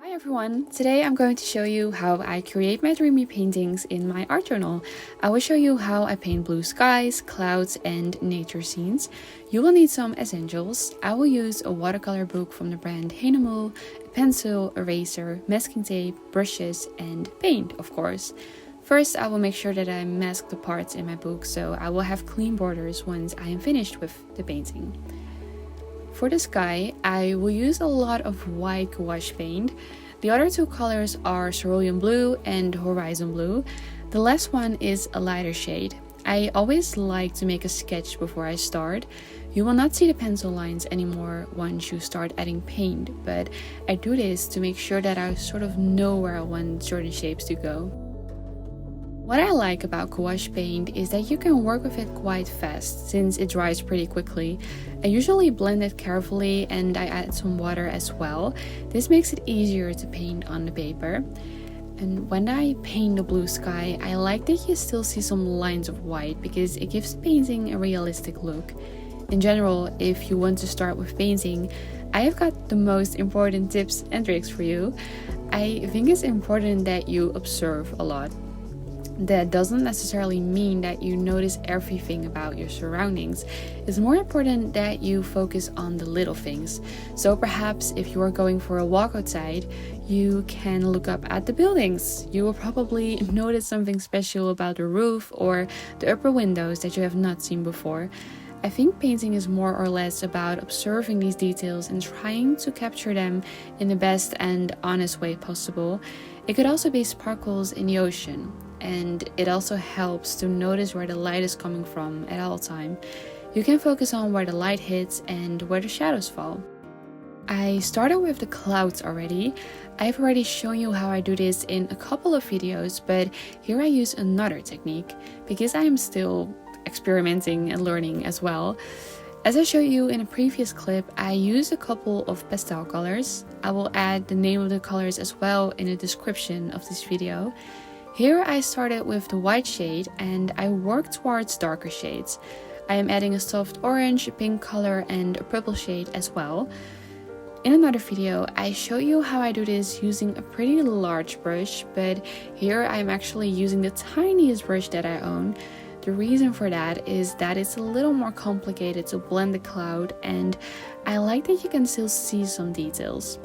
Hi everyone! Today I'm going to show you how I create my dreamy paintings in my art journal. I will show you how I paint blue skies, clouds and nature scenes. You will need some essentials. I will use a watercolor book from the brand Hahnemühle, a pencil, eraser, masking tape, brushes and paint, of course. First, I will make sure that I mask the parts in my book so I will have clean borders once I am finished with the painting. For the sky, I will use a lot of white gouache paint. The other two colors are cerulean blue and horizon blue. The last one is a lighter shade. I always like to make a sketch before I start. You will not see the pencil lines anymore once you start adding paint, but I do this to make sure that I sort of know where I want certain shapes to go. What I like about gouache paint is that you can work with it quite fast since it dries pretty quickly. I usually blend it carefully and I add some water as well. This makes it easier to paint on the paper. And when I paint the blue sky, I like that you still see some lines of white because it gives the painting a realistic look. In general, if you want to start with painting, I have got the most important tips and tricks for you. I think it's important that you observe a lot. That doesn't necessarily mean that you notice everything about your surroundings. It's more important that you focus on the little things. So perhaps if you are going for a walk outside, you can look up at the buildings. You will probably notice something special about the roof or the upper windows that you have not seen before. I think painting is more or less about observing these details and trying to capture them in the best and honest way possible. It could also be sparkles in the ocean, and it also helps to notice where the light is coming from at all time. You can focus on where the light hits and where the shadows fall. I started with the clouds already. I've already shown you how I do this in a couple of videos, but here I use another technique because I am still experimenting and learning as well. As I showed you in a previous clip, I use a couple of pastel colors. I will add the name of the colors as well in the description of this video. Here I started with the white shade and I work towards darker shades. I am adding a soft orange, a pink color and a purple shade as well. In another video, I show you how I do this using a pretty large brush, but here I am actually using the tiniest brush that I own. The reason for that is that it's a little more complicated to blend the cloud, and I like that you can still see some details.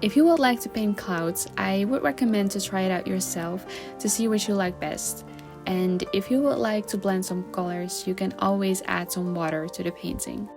If you would like to paint clouds, I would recommend to try it out yourself to see what you like best. And if you would like to blend some colors, you can always add some water to the painting.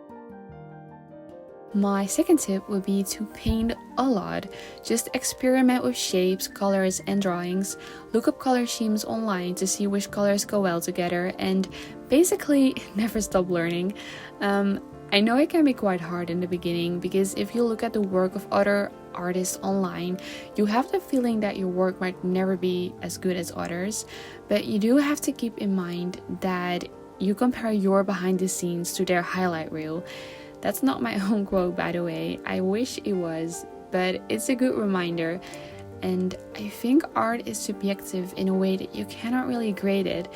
My second tip would be to paint a lot. Just experiment with shapes, colors and drawings. Look up color schemes online to see which colors go well together and basically never stop learning. I know it can be quite hard in the beginning because if you look at the work of other artists online, you have the feeling that your work might never be as good as others, but you do have to keep in mind that you compare your behind the scenes to their highlight reel. That's not my own quote, by the way. I wish it was, but it's a good reminder. And I think art is subjective in a way that you cannot really grade it.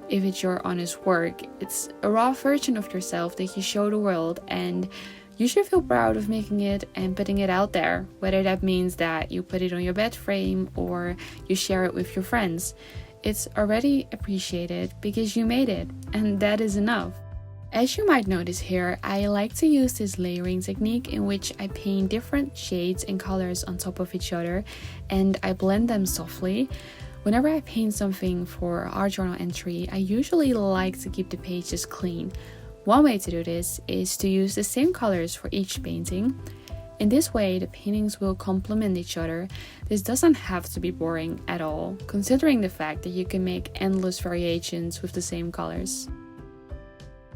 If it's your honest work, it's a raw version of yourself that you show the world, and you should feel proud of making it and putting it out there, whether that means that you put it on your bed frame or you share it with your friends. It's already appreciated because you made it, and that is enough. As you might notice here, I like to use this layering technique in which I paint different shades and colors on top of each other and I blend them softly. Whenever I paint something for art journal entry, I usually like to keep the pages clean. One way to do this is to use the same colors for each painting. In this way, the paintings will complement each other. This doesn't have to be boring at all, considering the fact that you can make endless variations with the same colors.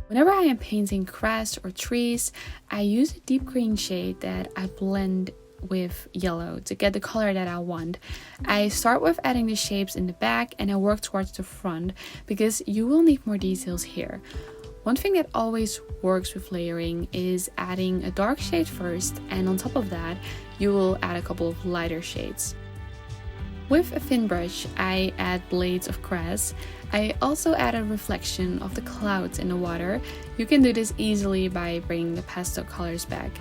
Whenever I am painting grass or trees, I use a deep green shade that I blend with yellow to get the color that I want. I start with adding the shapes in the back and I work towards the front because you will need more details here. One thing that always works with layering is adding a dark shade first, and on top of that, you will add a couple of lighter shades. With a thin brush, I add blades of grass. I also add a reflection of the clouds in the water. You can do this easily by bringing the pastel colors back.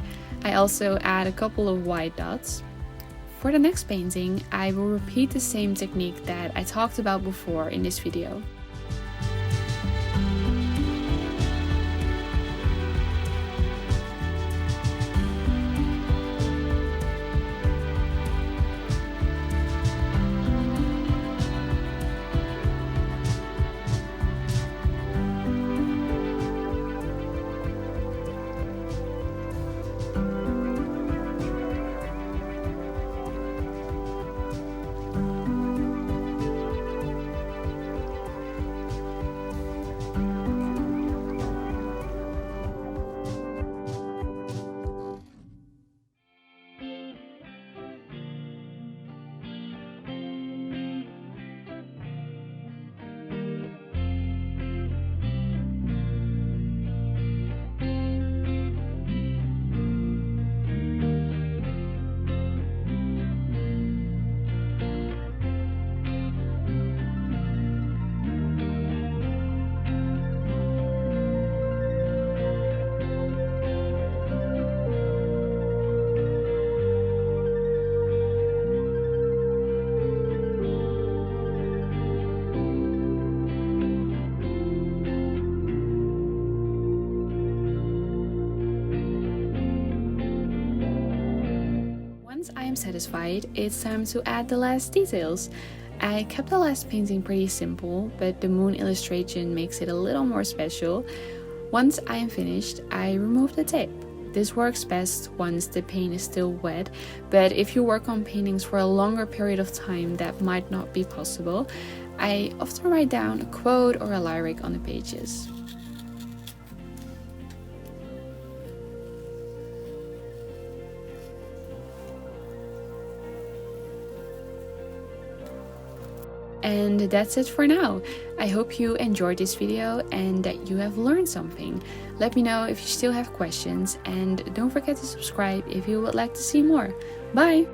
I also add a couple of white dots. For the next painting, I will repeat the same technique that I talked about before in this video. Once I am satisfied, it's time to add the last details. I kept the last painting pretty simple, but the moon illustration makes it a little more special. Once I am finished, I remove the tape. This works best once the paint is still wet, but if you work on paintings for a longer period of time, that might not be possible. I often write down a quote or a lyric on the pages. And that's it for now. I hope you enjoyed this video and that you have learned something. Let me know if you still have questions, and don't forget to subscribe if you would like to see more. Bye!